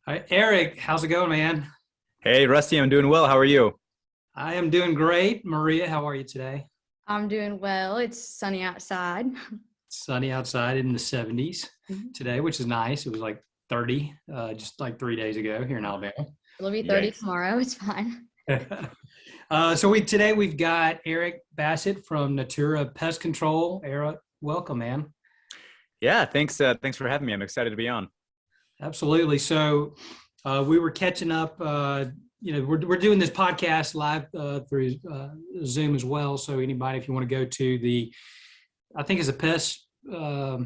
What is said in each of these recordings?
Hi, Eric, how's it going, man? Hey, Rusty, I'm doing well. How are you? I am doing great. Maria, how are you today? I'm doing well. It's sunny outside. Sunny outside in the 70s Mhm. today, which is nice. It was like 30 just like 3 days ago here in Alabama. It'll be 30 Yikes. tomorrow. It's fine. Today we've got Eric Bassett from Natura Pest Control. Eric, welcome, man. Yeah, thanks for having me. I'm excited to be on. Absolutely. We were catching up. We're doing this podcast live through Zoom as well. So anybody, if you want to go to I think it's a pest. I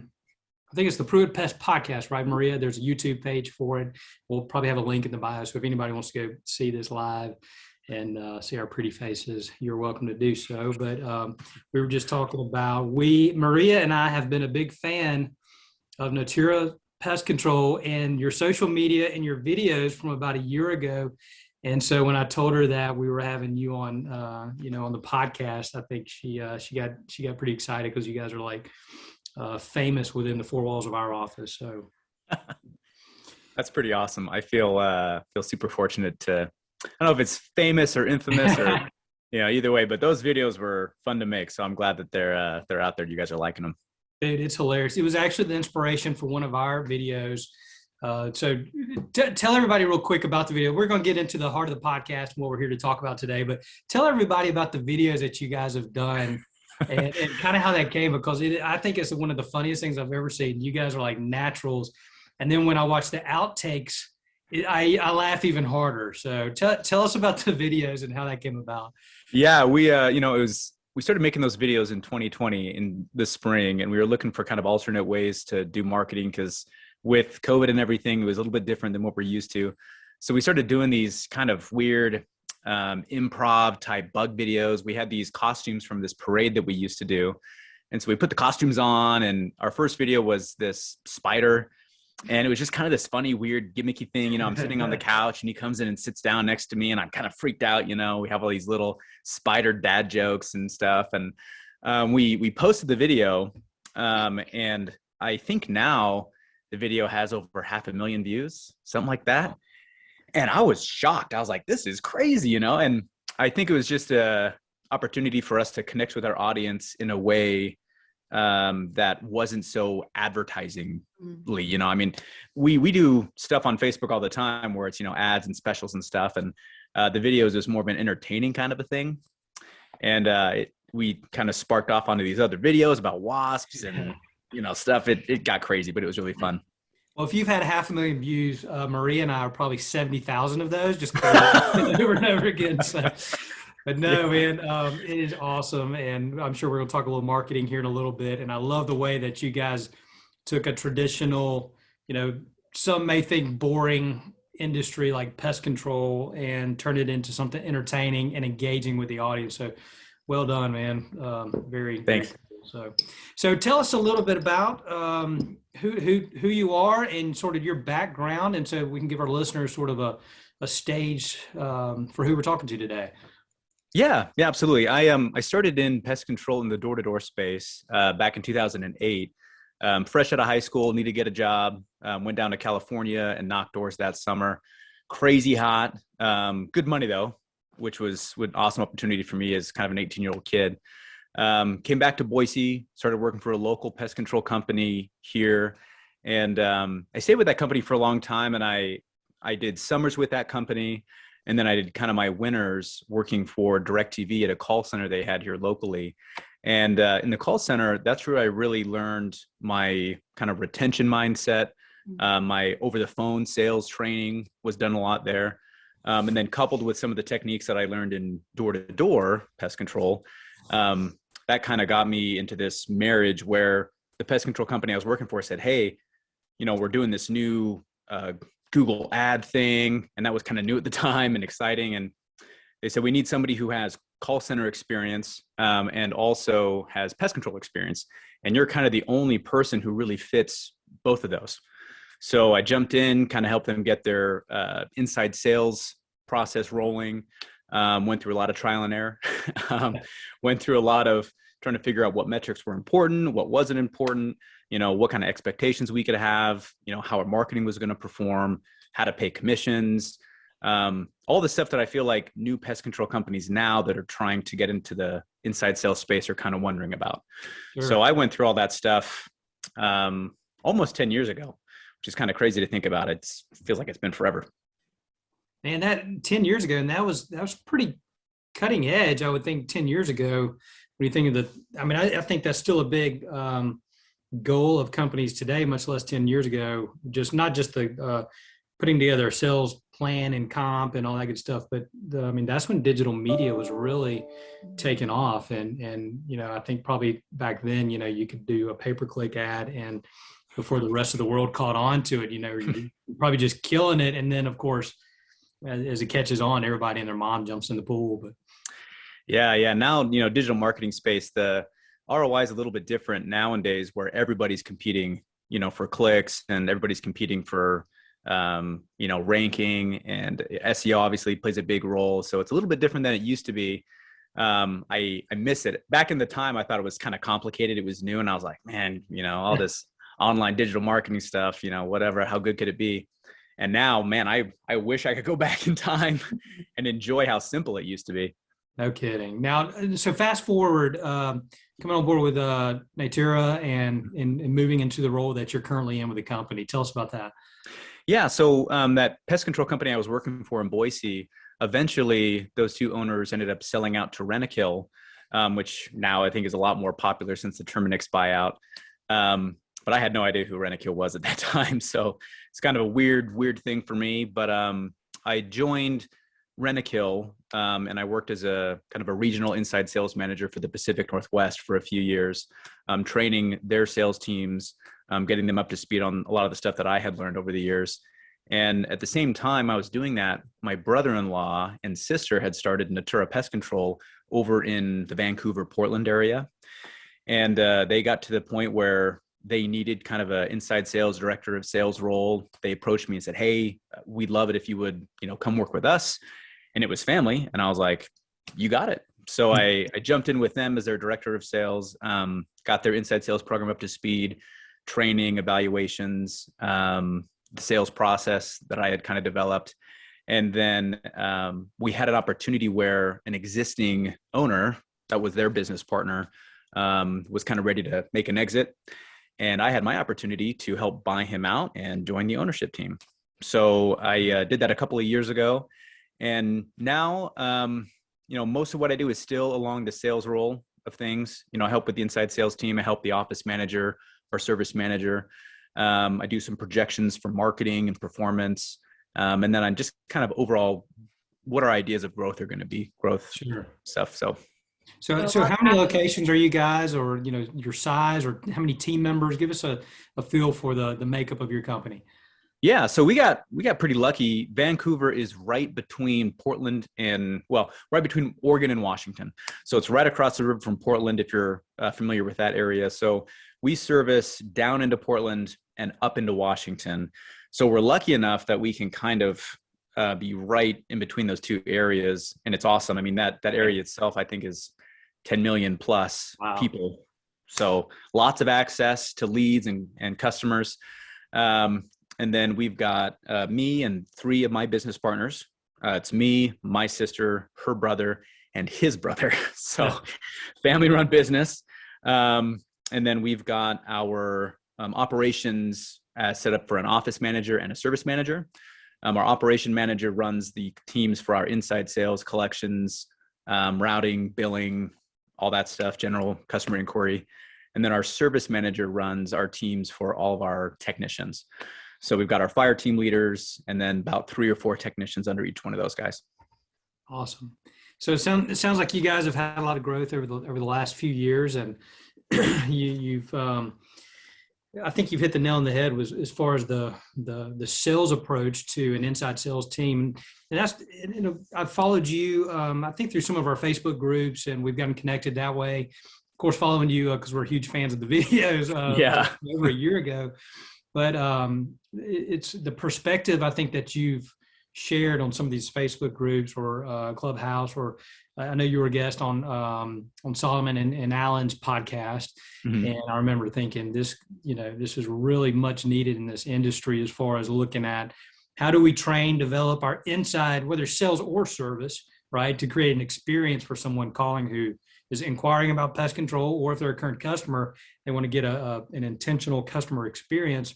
think it's the Pruitt Pest Podcast, right, Maria? There's a YouTube page for it. We'll probably have a link in the bio. So if anybody wants to go see this live and see our pretty faces, you're welcome to do so. But we were just talking about Maria and I have been a big fan of Natura Pest Control and your social media and your videos from about a year ago. And so when I told her that we were having you on, on the podcast, I think she got pretty excited because you guys are like famous within the four walls of our office. So That's pretty awesome. I feel super fortunate to. I don't know if it's famous or infamous or either way, but those videos were fun to make. So I'm glad that they're out there. You guys are liking them. dude, it's hilarious. It was actually the inspiration for one of our videos. Tell everybody real quick about the video. We're going to get into the heart of the podcast and what we're here to talk about today, but tell everybody about the videos that you guys have done and kind of how that came, because I think it's one of the funniest things I've ever seen. You guys are like naturals. And then when I watch the outtakes, I laugh even harder. So tell us about the videos and how that came about. Yeah, we started making those videos in 2020 in the spring, and we were looking for kind of alternate ways to do marketing because with COVID and everything, it was a little bit different than what we're used to. So we started doing these kind of weird improv type bug videos. We had these costumes from this parade that we used to do. And so we put the costumes on, and our first video was this spider. And it was just kind of this funny, weird, gimmicky thing. I'm sitting on the couch and he comes in and sits down next to me and I'm kind of freaked out. We have all these little spider dad jokes and stuff. And we posted the video. And I think now the video has over 500,000 views, something like that. And I was shocked. I was like, this is crazy, And I think it was just a opportunity for us to connect with our audience in a way that wasn't so advertisingly, I mean, we do stuff on Facebook all the time where it's, ads and specials and stuff. And the videos is more of an entertaining kind of a thing. And we kind of sparked off onto these other videos about wasps and, stuff. It got crazy, but it was really fun. Well, if you've had 500,000 views, Maria and I are probably 70,000 of those, just over and over again. So, but no, man, it is awesome. And I'm sure we're going to talk a little marketing here in a little bit. And I love the way that you guys took a traditional, some may think boring industry like pest control and turned it into something entertaining and engaging with the audience. So well done, man. Very, Thanks. very cool. So tell us a little bit about who you are and sort of your background. And so we can give our listeners sort of a stage for who we're talking to today. Yeah, absolutely. I started in pest control in the door-to-door space back in 2008. Fresh out of high school, needed to get a job. Went down to California and knocked doors that summer. Crazy hot. Good money though, which was an awesome opportunity for me as kind of an 18-year-old kid. Came back to Boise, started working for a local pest control company here. And I stayed with that company for a long time, and I did summers with that company. And then I did kind of my winters working for DirecTV at a call center they had here locally. And in the call center, that's where I really learned my kind of retention mindset. My over-the-phone sales training was done a lot there. And then coupled with some of the techniques that I learned in door-to-door pest control, that kind of got me into this marriage where the pest control company I was working for said, hey, we're doing this new Google ad thing. And that was kind of new at the time and exciting. And they said, we need somebody who has call center experience and also has pest control experience. And you're kind of the only person who really fits both of those. So I jumped in, kind of helped them get their inside sales process rolling, went through a lot of trial and error, went through a lot of trying to figure out what metrics were important, what wasn't important, what kind of expectations we could have, how our marketing was going to perform. how to pay commissions, all the stuff that I feel like new pest control companies now that are trying to get into the inside sales space are kind of wondering about. Sure. So I went through all that stuff almost 10 years ago, which is kind of crazy to think about. It feels like it's been forever. And that 10 years ago, and that was pretty cutting edge, I would think 10 years ago. When you think of I think that's still a big goal of companies today, much less 10 years ago, not just the putting together a sales plan and comp and all that good stuff, but that's when digital media was really taking off. And I think probably back then, you could do a pay-per-click ad, and before the rest of the world caught on to it, you're probably just killing it. And then of course, as it catches on, everybody and their mom jumps in the pool. But yeah. Now, digital marketing space, the ROI is a little bit different nowadays, where everybody's competing, for clicks, and everybody's competing for, ranking, and SEO obviously plays a big role. So it's a little bit different than it used to be. I miss it. Back in the time, I thought it was kind of complicated. It was new. And I was like, man, all this online digital marketing stuff, whatever, how good could it be? And now, man, I wish I could go back in time and enjoy how simple it used to be. No kidding. Now, so fast forward, coming on board with Natura and moving into the role that you're currently in with the company. Tell us about that. Yeah. So that pest control company I was working for in Boise, eventually those two owners ended up selling out to Rentokil, which now I think is a lot more popular since the Terminix buyout. But I had no idea who Rentokil was at that time. So it's kind of a weird thing for me. But I joined Rentokil, and I worked as a kind of a regional inside sales manager for the Pacific Northwest for a few years, training their sales teams, getting them up to speed on a lot of the stuff that I had learned over the years. And at the same time I was doing that, my brother-in-law and sister had started Natura Pest Control over in the Vancouver, Portland area. And they got to the point where they needed kind of an inside sales director of sales role. They approached me and said, hey, we'd love it if you would, come work with us. And it was family. And I was like, you got it. So I jumped in with them as their director of sales, got their inside sales program up to speed, training, evaluations, the sales process that I had kind of developed. And then we had an opportunity where an existing owner that was their business partner was kind of ready to make an exit. And I had my opportunity to help buy him out and join the ownership team. So I did that a couple of years ago. And now, most of what I do is still along the sales role of things. I help with the inside sales team. I help the office manager or service manager. I do some projections for marketing and performance. And then I'm just kind of overall, what our ideas of growth are going to be, stuff. So how many locations are you guys, or, your size, or how many team members? Give us a feel for the makeup of your company. Yeah. So we got pretty lucky. Vancouver is right between Portland right between Oregon and Washington. So it's right across the river from Portland, if you're familiar with that area. So we service down into Portland and up into Washington. So we're lucky enough that we can kind of be right in between those two areas. And it's awesome. I mean, that area itself, I think, is 10 million plus people. So lots of access to leads and customers. And then we've got me and three of my business partners. It's me, my sister, her brother, and his brother. So family-run business. And then we've got our operations set up for an office manager and a service manager. Our operation manager runs the teams for our inside sales, collections, routing, billing, all that stuff, general customer inquiry. And then our service manager runs our teams for all of our technicians. So we've got our fire team leaders, and then about 3 or 4 technicians under each one of those guys. Awesome. So it sounds like you guys have had a lot of growth over the last few years, and you've I think you've hit the nail on the head as far as the sales approach to an inside sales team. And that's, I've followed you, I think, through some of our Facebook groups, and we've gotten connected that way. Of course, following you because we're huge fans of the videos over a year ago. But it's the perspective, I think, that you've shared on some of these Facebook groups or Clubhouse, or I know you were a guest on Solomon and Alan's podcast. Mm-hmm. And I remember thinking this is really much needed in this industry as far as looking at how do we train, develop our inside, whether sales or service, right, to create an experience for someone calling who is inquiring about pest control, or if they're a current customer, they want to get an intentional customer experience.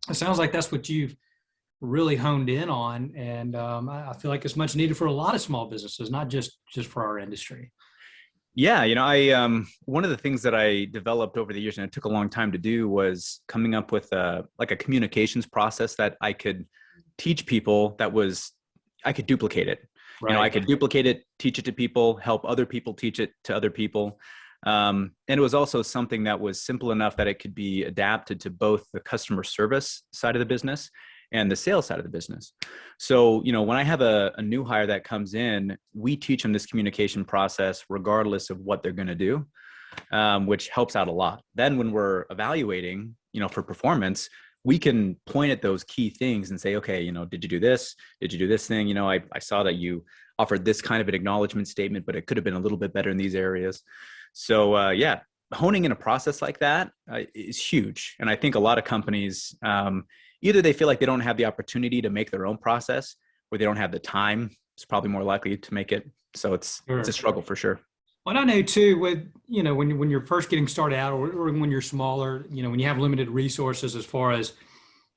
It sounds like that's what you've really honed in on, and I feel like it's much needed for a lot of small businesses, not just for our industry. Yeah, I one of the things that I developed over the years, and it took a long time to do, was coming up with a communications process that I could teach people I could duplicate it. Right. I could duplicate it, teach it to people, help other people teach it to other people. And it was also something that was simple enough that it could be adapted to both the customer service side of the business and the sales side of the business. So, when I have a new hire that comes in, we teach them this communication process regardless of what they're going to do, which helps out a lot. Then when we're evaluating, for performance, we can point at those key things and say, okay, did you do this? Did you do this thing? I saw that you offered this kind of an acknowledgement statement, but it could have been a little bit better in these areas. So yeah, honing in a process like that is huge. And I think a lot of companies, either they feel like they don't have the opportunity to make their own process, or they don't have the time. It's probably more likely to make it. So it's a struggle for sure. Well, I know too, with, when you're first getting started out, or when you're smaller, when you have limited resources, as far as,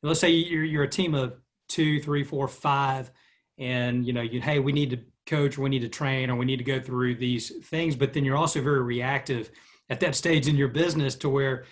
let's say you're a team of 2, 3, 4, 5, and, hey, we need to coach, or we need to train, or we need to go through these things. But then you're also very reactive at that stage in your business, to where,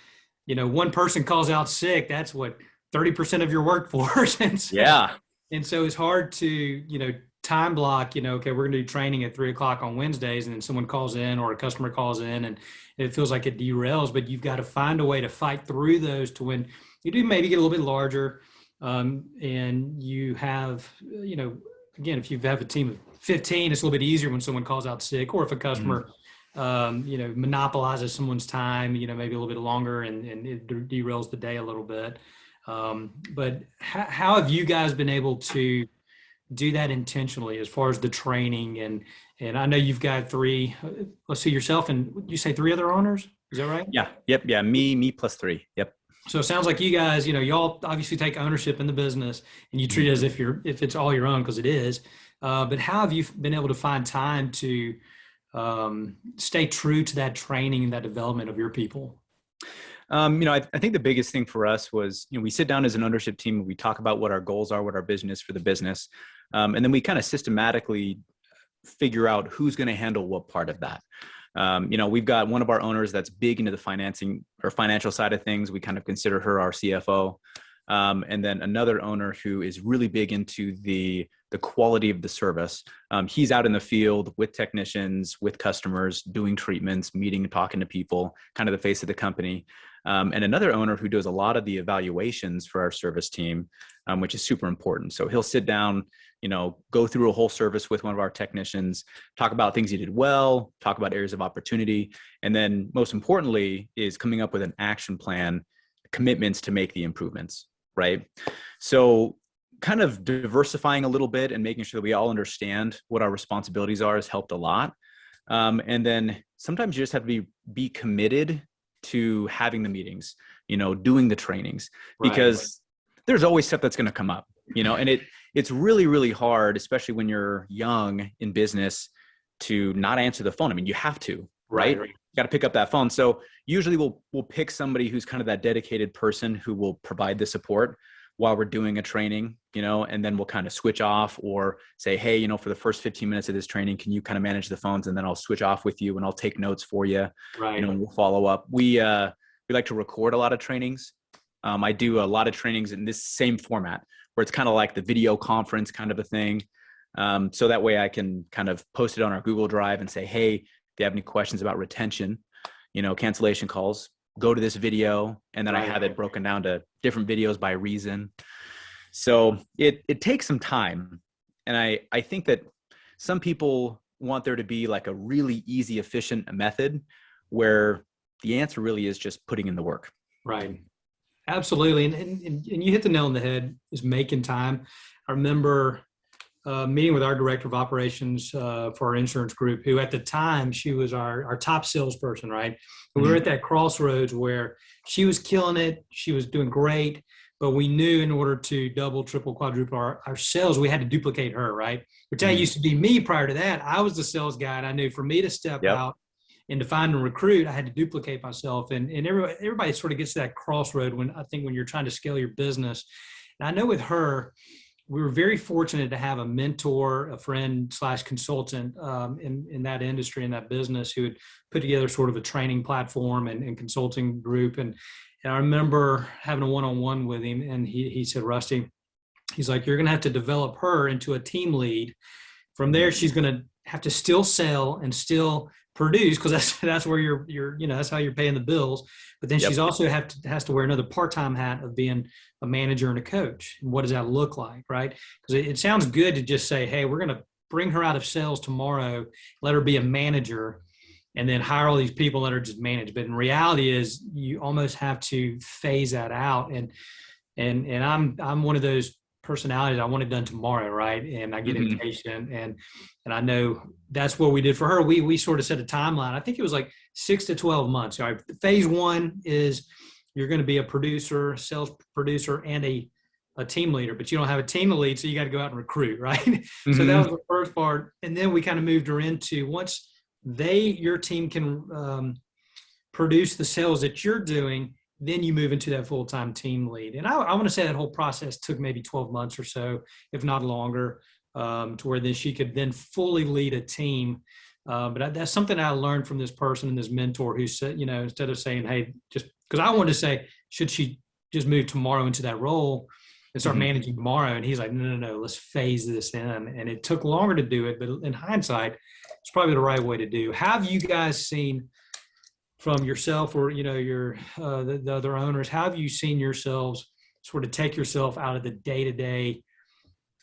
one person calls out sick, that's what, 30% of your workforce. And so, and so it's hard to, time block, okay, we're going to do training at 3:00 on Wednesdays, and then someone calls in, or a customer calls in, and it feels like it derails. But you've got to find a way to fight through those, to when you do maybe get a little bit larger, and you have, again, if you have a team of 15, it's a little bit easier when someone calls out sick, or if a customer, monopolizes someone's time, maybe a little bit longer, and it derails the day a little bit. But how have you guys been able to do that intentionally, as far as the training? And I know you've got 3, let's see, yourself, and you say 3 other owners, is that right? Yeah. Yep. Yeah. Me plus 3. Yep. So it sounds like you guys, y'all obviously take ownership in the business, and you treat it as if it's all your own, because it is. But how have you been able to find time to stay true to that training and that development of your people? I think the biggest thing for us was, we sit down as an ownership team, we talk about what our goals are, what our vision is for the business. And then we kind of systematically figure out who's going to handle what part of that. We've got one of our owners that's big into the financing or financial side of things. We kind of consider her our CFO. And then another owner who is really big into the quality of the service. He's out in the field with technicians, with customers, doing treatments, meeting and talking to people, kind of the face of the company. And another owner who does a lot of the evaluations for our service team, which is super important. So he'll sit down, go through a whole service with one of our technicians, talk about things he did well, talk about areas of opportunity. And then most importantly is coming up with an action plan, commitments to make the improvements, right? So kind of diversifying a little bit and making sure that we all understand what our responsibilities are has helped a lot. And then sometimes you just have to be committed to having the meetings, doing the trainings, because there's always stuff that's going to come up, and it's really, really hard, especially when you're young in business, to not answer the phone. I mean, you have to, right? You got to pick up that phone. So usually we'll pick somebody who's kind of that dedicated person who will provide the support while we're doing a training, and then we'll kind of switch off, or say, hey, for the first 15 minutes of this training, can you kind of manage the phones? And then I'll switch off with you and I'll take notes for you, and we'll follow up. We like to record a lot of trainings. I do a lot of trainings in this same format, where it's kind of like the video conference kind of a thing. So that way I can kind of post it on our Google Drive and say, hey, if you have any questions about retention, cancellation calls, go to this video. And then I have it broken down to different videos by reason. So it takes some time. And I think that some people want there to be like a really easy, efficient method, where the answer really is just putting in the work. Right. Absolutely. And you hit the nail on the head, is making time. I remember meeting with our director of operations for our insurance group, who at the time, she was our top salesperson, right? And we were at that crossroads where she was killing it. She was doing great. but we knew in order to double, triple, quadruple our sales, we had to duplicate her, right? Which that used to be me prior to that. I was the sales guy, and I knew for me to step out and to find and recruit, I had to duplicate myself. And everybody sort of gets to that crossroad when you're trying to scale your business. And I know with her, we were very fortunate to have a mentor, a friend / consultant in that industry, in that business, who had put together sort of a training platform and consulting group. And I remember having a one-on-one with him, and he said, Rusty, he's like, you're going to have to develop her into a team lead. From there, she's going to have to still sell and still produce, because that's where you're that's how you're paying the bills. But then she's also has to wear another part-time hat of being a manager and a coach. And what does that look like, right? Because it sounds good to just say, hey, we're going to bring her out of sales tomorrow, let her be a manager, and then hire all these people that are just managed. But in reality is you almost have to phase that out. And I'm one of those personalities. I want it done tomorrow, right? And I get impatient, and I know that's what we did for her. We sort of set a timeline. I think it was like 6 to 12 months. All right, phase one is you're going to be a producer, sales producer, and a team leader, but you don't have a team to lead, so you got to go out and recruit, right? So that was the first part. And then we kind of moved her into, once your team can produce the sales that you're doing, then you move into that full-time team lead. And I want to say that whole process took maybe 12 months or so, if not longer, to where then she could then fully lead a team. But that's something I learned from this person and this mentor who said, instead of saying, hey, just because I wanted to say, should she just move tomorrow into that role and start managing tomorrow? And he's like, no, let's phase this in. And it took longer to do it, but in hindsight, it's probably the right way to do. Have you guys seen from yourself or, the other owners, how have you seen yourselves sort of take yourself out of the day-to-day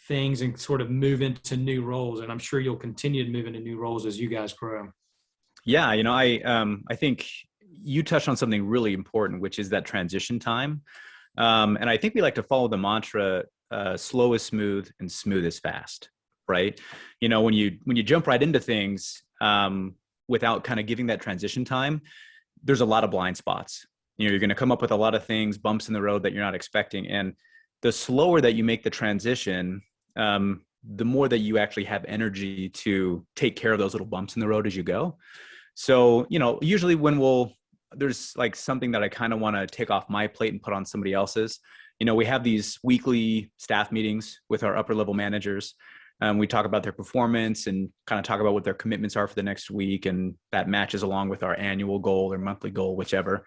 things and sort of move into new roles? And I'm sure you'll continue to move into new roles as you guys grow. Yeah. I think you touched on something really important, which is that transition time. And I think we like to follow the mantra, slow is smooth and smooth is fast, right? When you jump right into things, without kind of giving that transition time, there's a lot of blind spots. You're going to come up with a lot of things, bumps in the road that you're not expecting. And the slower that you make the transition, the more that you actually have energy to take care of those little bumps in the road as you go. So, usually when there's like something that I kind of want to take off my plate and put on somebody else's, we have these weekly staff meetings with our upper level managers. We talk about their performance and kind of talk about what their commitments are for the next week. And that matches along with our annual goal or monthly goal, whichever.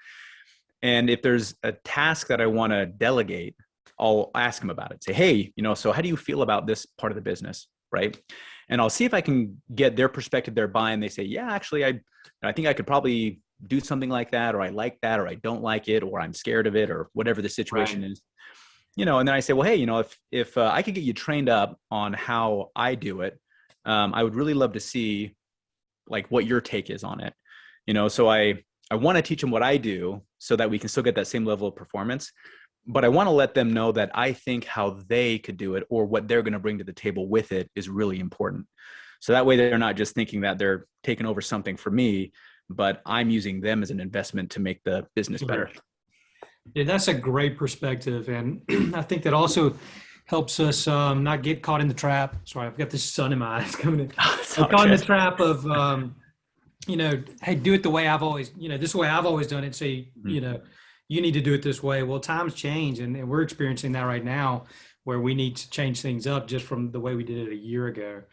And if there's a task that I want to delegate, I'll ask them about it. Say, hey, so how do you feel about this part of the business? Right. And I'll see if I can get their perspective, their buy-in. They say, yeah, actually, I think I could probably do something like that, or I like that, or I don't like it, or I'm scared of it, or whatever the situation is. And then I say, well, hey, if I could get you trained up on how I do it, I would really love to see like what your take is on it. So I want to teach them what I do so that we can still get that same level of performance, but I want to let them know that I think how they could do it or what they're going to bring to the table with it is really important. So that way they're not just thinking that they're taking over something for me, but I'm using them as an investment to make the business better. Yeah, that's a great perspective. And I think that also helps us not get caught in the trap. Sorry, I've got this sun in my eyes coming in. Caught in the trap of, hey, do it the way I've always, this is the way I've always done it. Say, you need to do it this way. Well, times change, and we're experiencing that right now where we need to change things up just from the way we did it a year ago.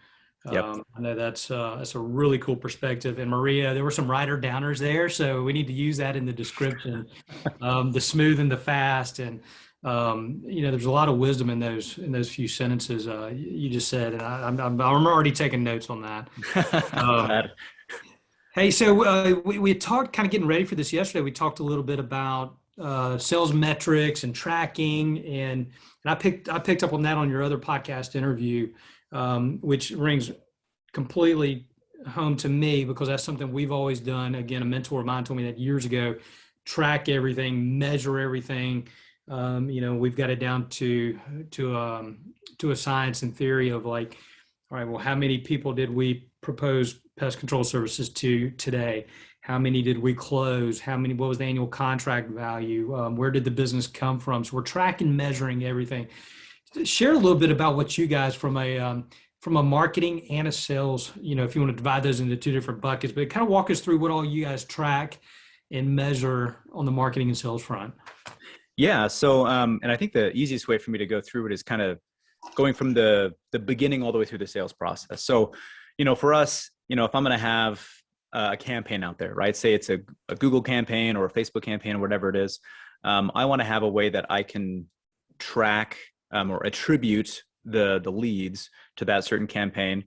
I know that's a really cool perspective. And Maria, there were some writer downers there, so we need to use that in the description. The smooth and the fast, and there's a lot of wisdom in those few sentences you just said, and I'm already taking notes on that. Hey, so we had talked, kind of getting ready for this yesterday. We talked a little bit about sales metrics and tracking, and I picked up on that on your other podcast interview. Which rings completely home to me because that's something we've always done. Again, a mentor of mine told me that years ago, track everything, measure everything. We've got it down to a science and theory of like, all right, well, how many people did we propose pest control services to today? How many did we close? What was the annual contract value? Where did the business come from? So we're tracking, measuring everything. Share a little bit about what you guys from a marketing and a sales, if you want to divide those into two different buckets, but kind of walk us through what all you guys track and measure on the marketing and sales front. Yeah. So, and I think the easiest way for me to go through it is kind of going from the beginning all the way through the sales process. So, for us, if I'm going to have a campaign out there, right? Say it's a Google campaign or a Facebook campaign or whatever it is. I want to have a way that I can track or attribute the leads to that certain campaign.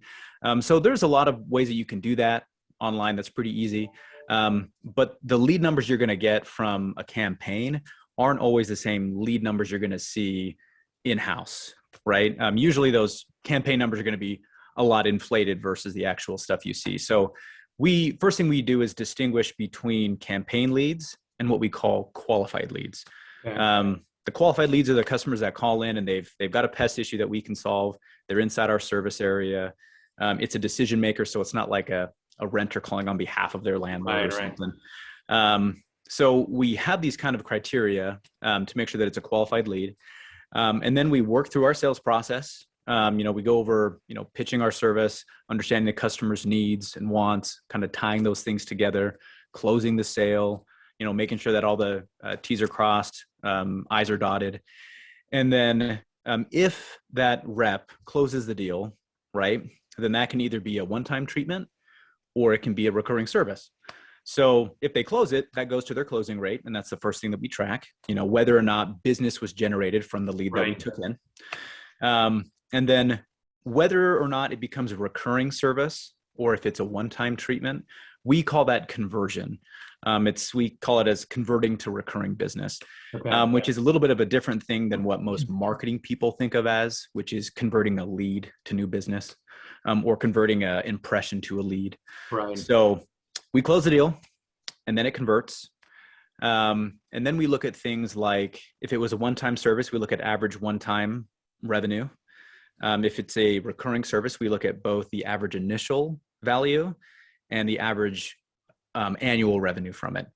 So there's a lot of ways that you can do that online. That's pretty easy. But the lead numbers you're going to get from a campaign aren't always the same lead numbers you're going to see in-house, right? Usually those campaign numbers are going to be a lot inflated versus the actual stuff you see. So first thing we do is distinguish between campaign leads and what we call qualified leads. Okay. The qualified leads are the customers that call in and they've got a pest issue that we can solve. They're inside our service area. It's a decision maker, so it's not like a renter calling on behalf of their landlord or something. So we have these kind of criteria to make sure that it's a qualified lead. And then we work through our sales process. We go over, pitching our service, understanding the customer's needs and wants, kind of tying those things together, closing the sale, making sure that all the T's are crossed, I's are dotted. And then if that rep closes the deal, right, then that can either be a one-time treatment or it can be a recurring service. So if they close it, that goes to their closing rate. And that's the first thing that we track, whether or not business was generated from the lead that we took in. And then whether or not it becomes a recurring service or if it's a one-time treatment, we call that conversion. We call it as converting to recurring business, which is a little bit of a different thing than what most marketing people think of as, which is converting a lead to new business or converting an impression to a lead. Right. So we close the deal and then it converts. And then we look at things like if it was a one-time service, we look at average one-time revenue. If it's a recurring service, we look at both the average initial value and the average annual revenue from it.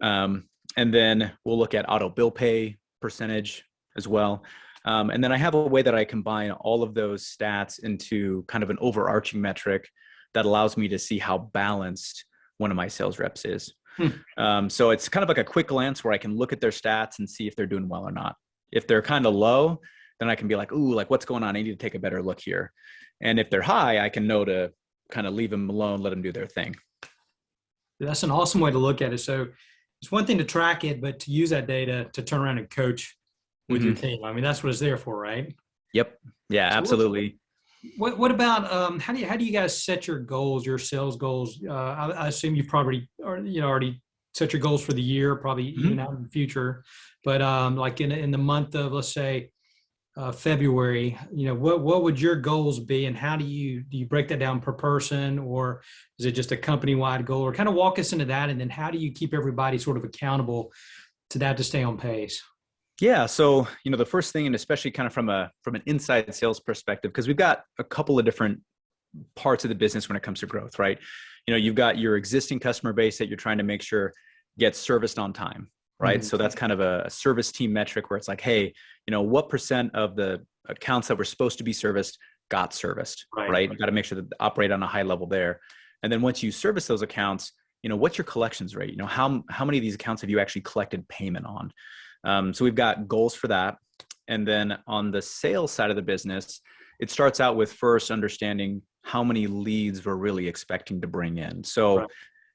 And then we'll look at auto bill pay percentage as well. And then I have a way that I combine all of those stats into kind of an overarching metric that allows me to see how balanced one of my sales reps is. So it's kind of like a quick glance where I can look at their stats and see if they're doing well or not. If they're kind of low, then I can be like, ooh, like what's going on? I need to take a better look here. And if they're high, I can know to kind of leave them alone, let them do their thing. That's an awesome way to look at it. So it's one thing to track it, but to use that data to turn around and coach with your team. I mean, that's what it's there for, right? Yep. Yeah, so absolutely. What about how do you guys set your goals, your sales goals? I assume you've probably already set your goals for the year, probably even out in the future. But like in the month of, let's say, February, what would your goals be, and how do you break that down per person, or is it just a company-wide goal? Or kind of walk us into that, and then how do you keep everybody sort of accountable to that to stay on pace? Yeah. So, the first thing, and especially kind of from an inside sales perspective, because we've got a couple of different parts of the business when it comes to growth, right? You've got your existing customer base that you're trying to make sure gets serviced on time, right? So that's kind of a service team metric where it's like, hey, what % of the accounts that were supposed to be serviced got serviced, right? You got to make sure that they operate on a high level there. And then once you service those accounts, what's your collections rate? How many of these accounts have you actually collected payment on? So we've got goals for that. And then on the sales side of the business, it starts out with first understanding how many leads we're really expecting to bring in. So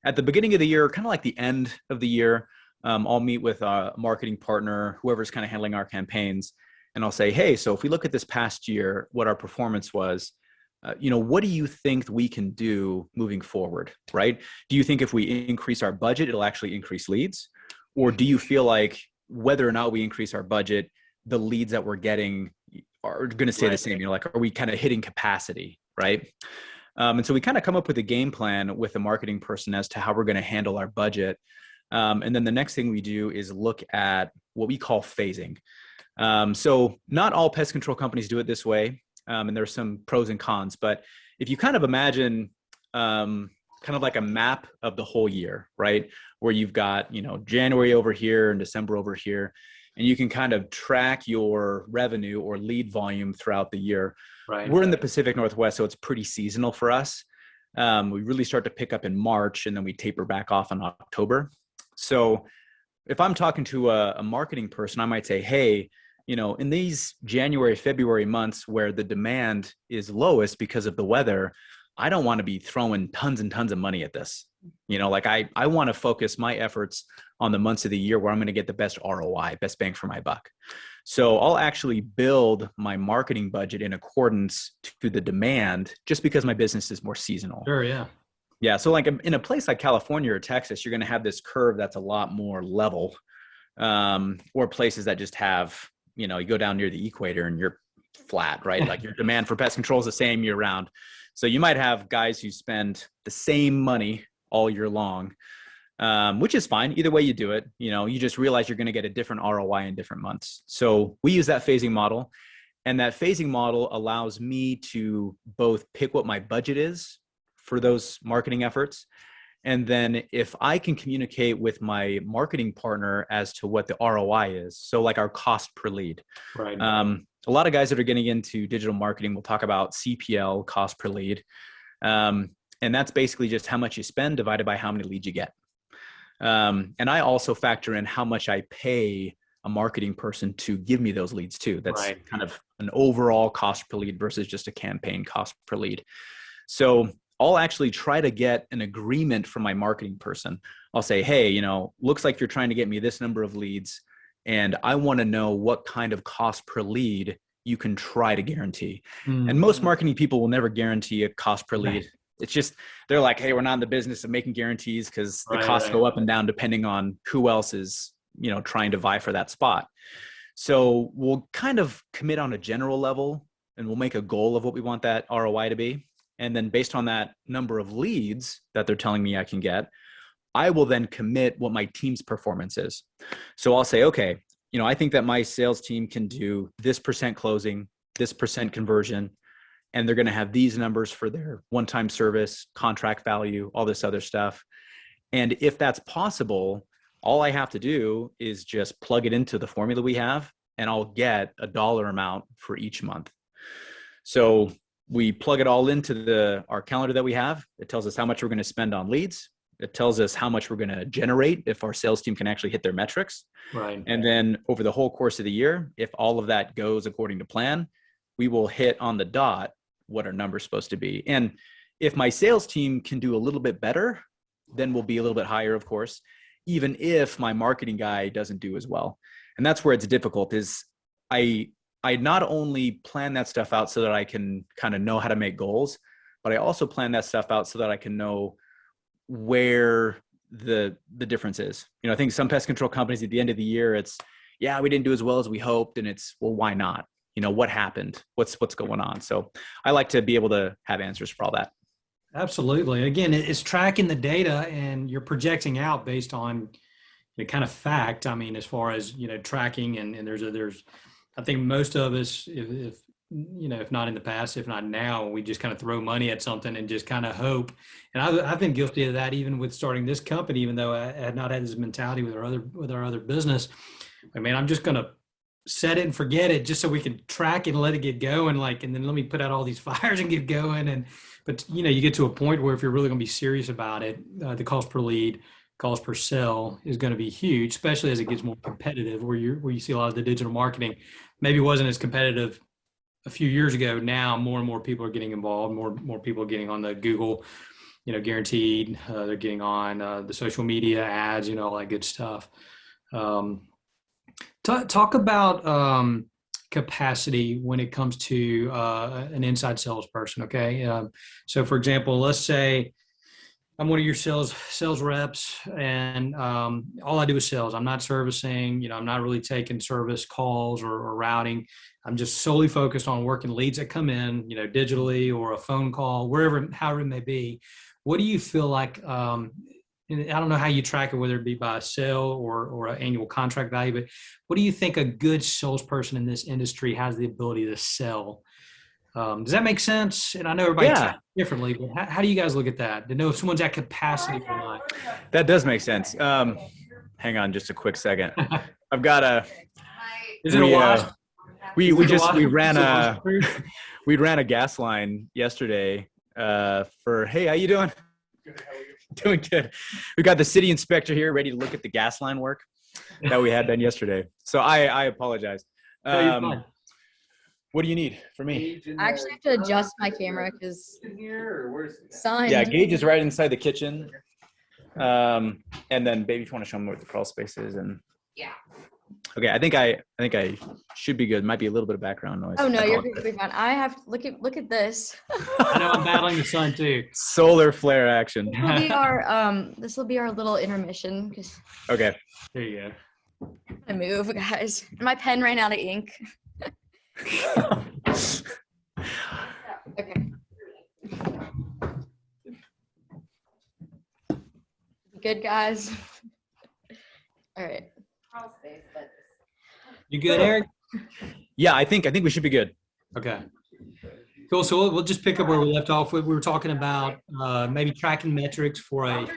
at the beginning of the year, kind of like the end of the year, I'll meet with a marketing partner, whoever's kind of handling our campaigns, and I'll say, hey, so if we look at this past year, what our performance was, what do you think we can do moving forward, right? Do you think if we increase our budget, it'll actually increase leads? Or do you feel like whether or not we increase our budget, the leads that we're getting are going to stay the same? Like, are we kind of hitting capacity, right? And so we kind of come up with a game plan with the marketing person as to how we're going to handle our budget. And then the next thing we do is look at what we call phasing. So not all pest control companies do it this way. and there's some pros and cons. But if you kind of imagine kind of like a map of the whole year, right? Where you've got, January over here and December over here, and you can kind of track your revenue or lead volume throughout the year. Right. We're in the Pacific Northwest, so it's pretty seasonal for us. We really start to pick up in March, and then we taper back off in October. So if I'm talking to a marketing person, I might say, hey, in these January, February months where the demand is lowest because of the weather, I don't want to be throwing tons and tons of money at this. I want to focus my efforts on the months of the year where I'm going to get the best ROI, best bang for my buck. So I'll actually build my marketing budget in accordance to the demand just because my business is more seasonal. Sure, yeah. Yeah. So like in a place like California or Texas, you're going to have this curve that's a lot more level, or places that just have, you go down near the equator and you're flat, right? Like your demand for pest control is the same year round. So you might have guys who spend the same money all year long, which is fine. Either way you do it, you just realize you're going to get a different ROI in different months. So we use that phasing model, and that phasing model allows me to both pick what my budget is for those marketing efforts. And then if I can communicate with my marketing partner as to what the ROI is, so like our cost per lead. Right. A lot of guys that are getting into digital marketing will talk about CPL, cost per lead. And that's basically just how much you spend divided by how many leads you get. And I also factor in how much I pay a marketing person to give me those leads too. That's right. kind of an overall cost per lead versus just a campaign cost per lead. So I'll actually try to get an agreement from my marketing person. I'll say, hey, looks like you're trying to get me this number of leads, and I want to know what kind of cost per lead you can try to guarantee. Mm-hmm. And most marketing people will never guarantee a cost per lead. Right. It's just, they're like, hey, we're not in the business of making guarantees because the costs go up and down depending on who else is, trying to vie for that spot. So we'll kind of commit on a general level, and we'll make a goal of what we want that ROI to be. And then based on that number of leads that they're telling me I can get, I will then commit what my team's performance is. So I'll say, okay, I think that my sales team can do this % closing, this % conversion, and they're going to have these numbers for their one-time service, contract value, all this other stuff. And if that's possible, all I have to do is just plug it into the formula we have, and I'll get a dollar amount for each month. So we plug it all into our calendar that we have. It tells us how much we're going to spend on leads. It tells us how much we're going to generate if our sales team can actually hit their metrics. Right. And then over the whole course of the year, if all of that goes according to plan, we will hit on the dot what our number's supposed to be. And if my sales team can do a little bit better, then we'll be a little bit higher, of course, even if my marketing guy doesn't do as well. And that's where it's difficult is I not only plan that stuff out so that I can kind of know how to make goals, but I also plan that stuff out so that I can know where the difference is. I think some pest control companies at the end of the year, it's, yeah, we didn't do as well as we hoped. And it's, well, why not? What happened? What's going on? So I like to be able to have answers for all that. Absolutely. Again, it's tracking the data, and you're projecting out based on the kind of fact. I mean, as far as, tracking, and there's, I think most of us, if not in the past, if not now, we just kind of throw money at something and just kind of hope. And I've been guilty of that even with starting this company, even though I had not had this mentality with our other business. I mean, I'm just going to set it and forget it just so we can track it and let it get going. And then let me put out all these fires and get going. But you get to a point where if you're really going to be serious about it, the cost per lead, cost per sale is going to be huge, especially as it gets more competitive, where you see a lot of the digital marketing maybe wasn't as competitive a few years ago. Now more and more people are getting involved, more people are getting on the Google, guaranteed, they're getting on the social media ads, all that good stuff. Talk about capacity when it comes to an inside salesperson. Okay. So for example, let's say I'm one of your sales reps, and all I do is sales. I'm not servicing, I'm not really taking service calls or routing. I'm just solely focused on working leads that come in, digitally or a phone call, however it may be. What do you feel like, and I don't know how you track it, whether it be by a sale or an annual contract value, but what do you think a good salesperson in this industry has the ability to sell Does that make sense? And I know everybody Yeah, takes it differently, but how do you guys look at that to know if someone's at capacity or not? that does make sense. Hang on just a quick second. I've got a, Is it a wasp? we ran Is it a, wasp-proof? we ran a gas line yesterday for, hey, how you doing? Doing good. We got the city inspector here ready to look at the gas line work that we had done yesterday. So I apologize. No, you're fine. What do you need for me? I actually have to adjust my camera because sun. Yeah, Gage is right inside the kitchen. And then baby, if you want to show them what the crawl space is, and okay, I think I should be good. Might be a little bit of background noise. Oh no, I you're apologize. completely fine. I have to look at this. I know I'm battling the sun too. Solar flare action. This will be our little intermission because Okay. There you I move, guys. My pen ran out of ink. Okay. Good, guys. All right. You good, Eric? Yeah, I think we should be good. Okay. Cool. So we'll just pick up where we left off. We were talking about maybe tracking metrics for a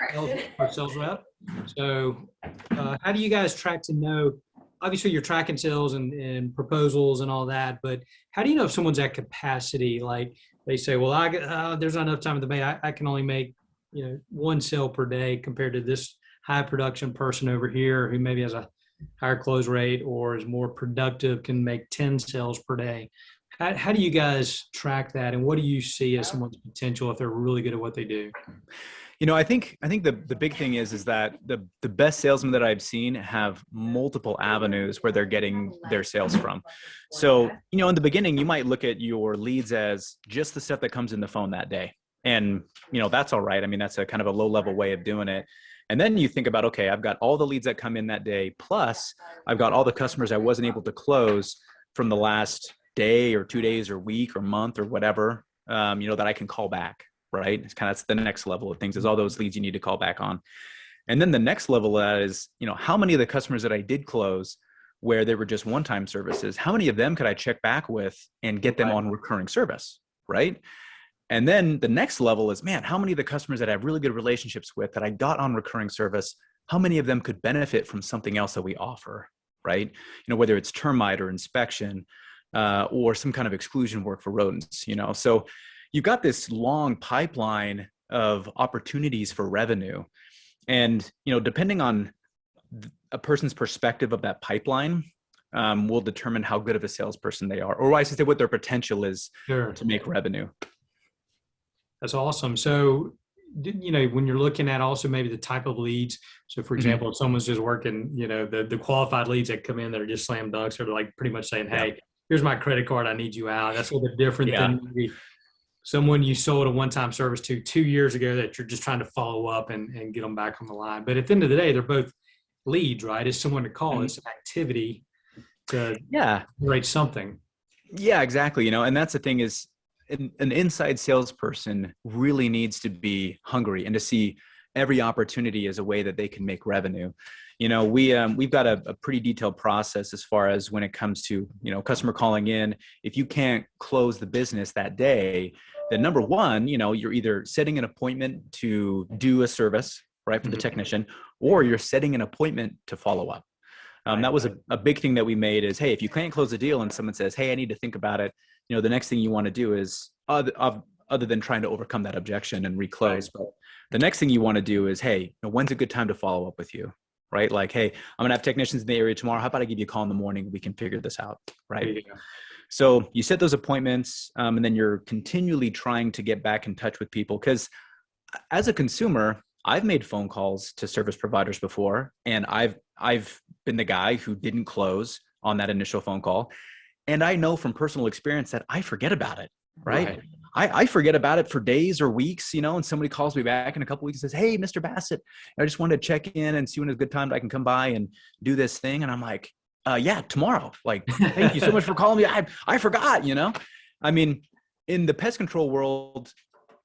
sales rep. So how do you guys track to know? Obviously, you're tracking sales and proposals and all that, but how do you know if someone's at capacity? Like they say, well, there's not enough time in the day. I can only make one sale per day compared to this high production person over here who maybe has a higher close rate or is more productive, can make 10 sales per day. How do you guys track that, and what do you see as someone's potential if they're really good at what they do? I think the big thing is that the best salesmen that I've seen have multiple avenues where they're getting their sales from. So, in the beginning, you might look at your leads as just the stuff that comes in the phone that day. And, that's all right. I mean, that's a kind of a low level way of doing it. And then you think about, okay, I've got all the leads that come in that day, plus I've got all the customers I wasn't able to close from the last day or 2 days or week or month or whatever, that I can call back. Right. That's the next level of things, is all those leads you need to call back on. And then the next level is, how many of the customers that I did close where they were just one-time services, how many of them could I check back with and get them on recurring service? Right. And then the next level is, man, how many of the customers that I have really good relationships with that I got on recurring service, how many of them could benefit from something else that we offer? Right. Whether it's termite or inspection or some kind of exclusion work for rodents, so you've got this long pipeline of opportunities for revenue. And, depending on a person's perspective of that pipeline, will determine how good of a salesperson they are, or I should say what their potential is to make revenue. That's awesome. So, when you're looking at also maybe the type of leads. So for example, if someone's just working, the qualified leads that come in that are just slam dunks, or like pretty much saying, hey, here's my credit card, I need you out. That's a little bit different than maybe someone you sold a one-time service to 2 years ago that you're just trying to follow up and get them back on the line. But at the end of the day, they're both leads, right? It's someone to call. It's an activity to generate something. Yeah, exactly. And that's the thing is an inside salesperson really needs to be hungry and to see every opportunity as a way that they can make revenue. We've got a pretty detailed process as far as when it comes to, customer calling in. If you can't close the business that day, then number one, you're either setting an appointment to do a service, right, for the technician, or you're setting an appointment to follow up. That was a big thing that we made is, hey, if you can't close a deal and someone says, hey, I need to think about it, the next thing you want to do is, other than trying to overcome that objection and reclose, but the next thing you want to do is, hey, when's a good time to follow up with you? Right? Like, hey, I'm going to have technicians in the area tomorrow. How about I give you a call in the morning? We can figure this out. Right. So you set those appointments and then you're continually trying to get back in touch with people. Because as a consumer, I've made phone calls to service providers before, and I've been the guy who didn't close on that initial phone call. And I know from personal experience that I forget about it. Right. I forget about it for days or weeks, and somebody calls me back in a couple of weeks and says, hey, Mr. Bassett, I just wanted to check in and see when it's a good time that I can come by and do this thing. And I'm like, yeah, tomorrow. Like, thank you so much for calling me. I forgot, I mean, in the pest control world,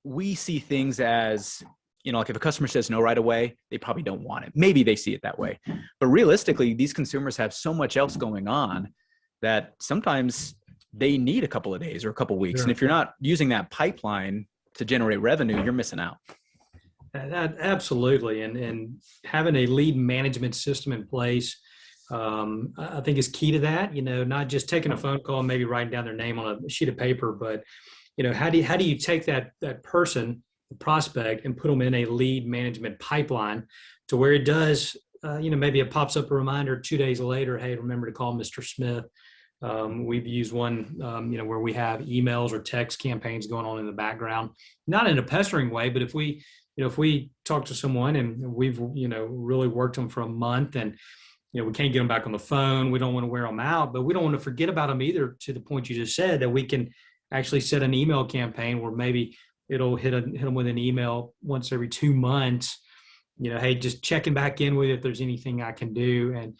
we see things as, like if a customer says no right away, they probably don't want it. Maybe they see it that way. But realistically, these consumers have so much else going on that sometimes they need a couple of days or a couple of weeks. Sure. And if you're not using that pipeline to generate revenue, you're missing out. Absolutely. And having a lead management system in place, I think is key to that, not just taking a phone call and maybe writing down their name on a sheet of paper, but, how do you take that person, the prospect, and put them in a lead management pipeline to where it does, maybe it pops up a reminder 2 days later, hey, remember to call Mr. Smith. We've used one, where we have emails or text campaigns going on in the background, not in a pestering way, but if we talk to someone and we've, really worked them for a month and, we can't get them back on the phone, we don't want to wear them out, but we don't want to forget about them either, to the point you just said, that we can actually set an email campaign where maybe it'll hit them with an email once every 2 months, hey, just checking back in with you if there's anything I can do.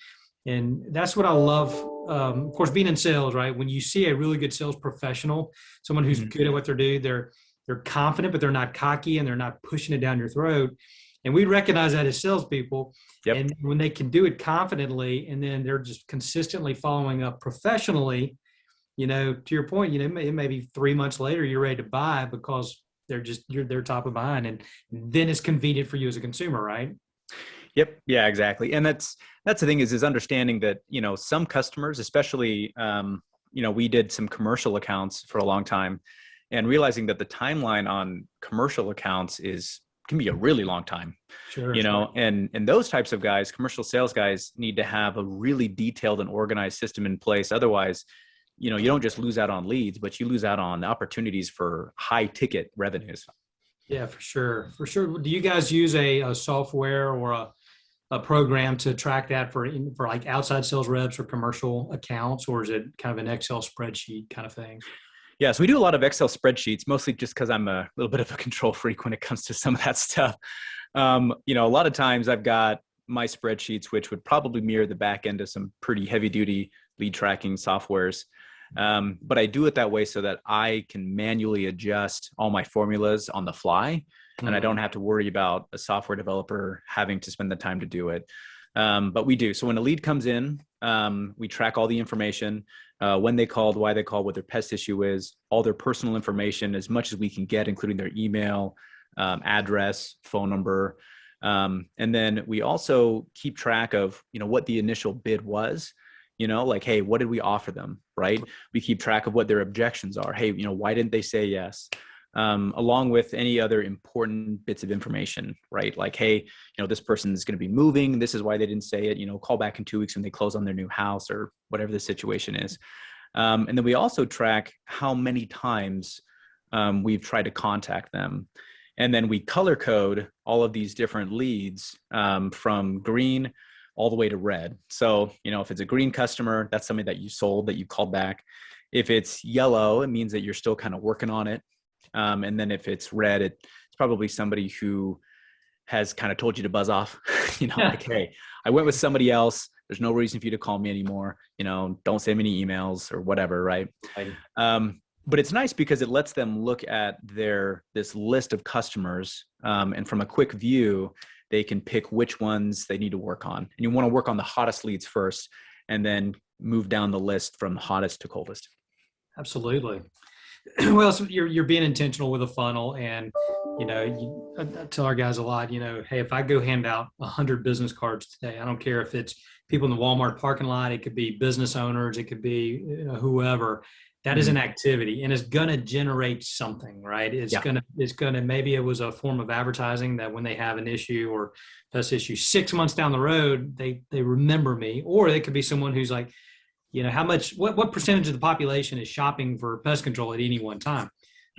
And that's what I love. Of course, being in sales, right? When you see a really good sales professional, someone who's good at what they do, they're confident, but they're not cocky and they're not pushing it down your throat. And we recognize that as salespeople. Yep. And when they can do it confidently, and then they're just consistently following up professionally, to your point, it may be 3 months later, you're ready to buy because they're top of mind, and then it's convenient for you as a consumer, right? Yep. Yeah, exactly. And that's the thing is understanding that, some customers, especially, we did some commercial accounts for a long time, and realizing that the timeline on commercial accounts can be a really long time. Sure. And those types of guys, commercial sales guys, need to have a really detailed and organized system in place. Otherwise, you don't just lose out on leads, but you lose out on opportunities for high ticket revenues. Yeah, for sure. For sure. Do you guys use a software or a program to track that for like outside sales reps or commercial accounts, or is it kind of an Excel spreadsheet kind of thing? Yeah, so we do a lot of Excel spreadsheets, mostly just because I'm a little bit of a control freak when it comes to some of that stuff. A lot of times I've got my spreadsheets, which would probably mirror the back end of some pretty heavy duty lead tracking softwares. But I do it that way so that I can manually adjust all my formulas on the fly, and I don't have to worry about a software developer having to spend the time to do it. But we do. So when a lead comes in, we track all the information, when they called, why they called, what their pest issue is, all their personal information, as much as we can get, including their email, address, phone number. And then we also keep track of, what the initial bid was, like, hey, what did we offer them? Right. We keep track of what their objections are. Hey, why didn't they say yes? Along with any other important bits of information, right? Like, hey, this person is going to be moving. This is why they didn't say it, call back in 2 weeks when they close on their new house, or whatever the situation is. And then we also track how many times we've tried to contact them. And then we color code all of these different leads from green all the way to red. So, if it's a green customer, that's somebody that you sold, that you called back. If it's yellow, it means that you're still kind of working on it. And then if it's red, it's probably somebody who has kind of told you to buzz off, like, hey, I went with somebody else. There's no reason for you to call me anymore. Don't send me any emails or whatever. Right. But it's nice because it lets them look at this list of customers. And from a quick view, they can pick which ones they need to work on. And you want to work on the hottest leads first, and then move down the list from hottest to coldest. Absolutely. Well, so you're being intentional with a funnel, and I tell our guys a lot. Hey, if I go hand out 100 business cards today, I don't care if it's people in the Walmart parking lot, it could be business owners, it could be whoever. That is an activity, and it's going to generate something, right? It's going to, maybe it was a form of advertising that when they have an issue or pest issue 6 months down the road, they remember me. Or they could be someone who's like, what percentage of the population is shopping for pest control at any one time?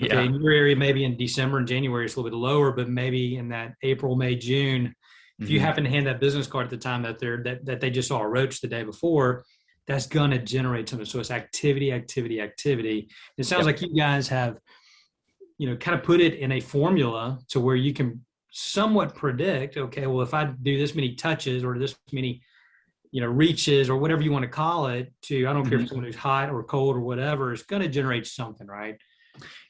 Okay, in your area, maybe in December and January, it's a little bit lower, but maybe in that April, May, June, if you happen to hand that business card at the time that they just saw a roach the day before, that's going to generate something. So it's activity. It sounds like you guys have, kind of put it in a formula to where you can somewhat predict, okay, well, if I do this many touches or this many, reaches or whatever you want to call it, I don't care if someone who's hot or cold or whatever, it's going to generate something, right?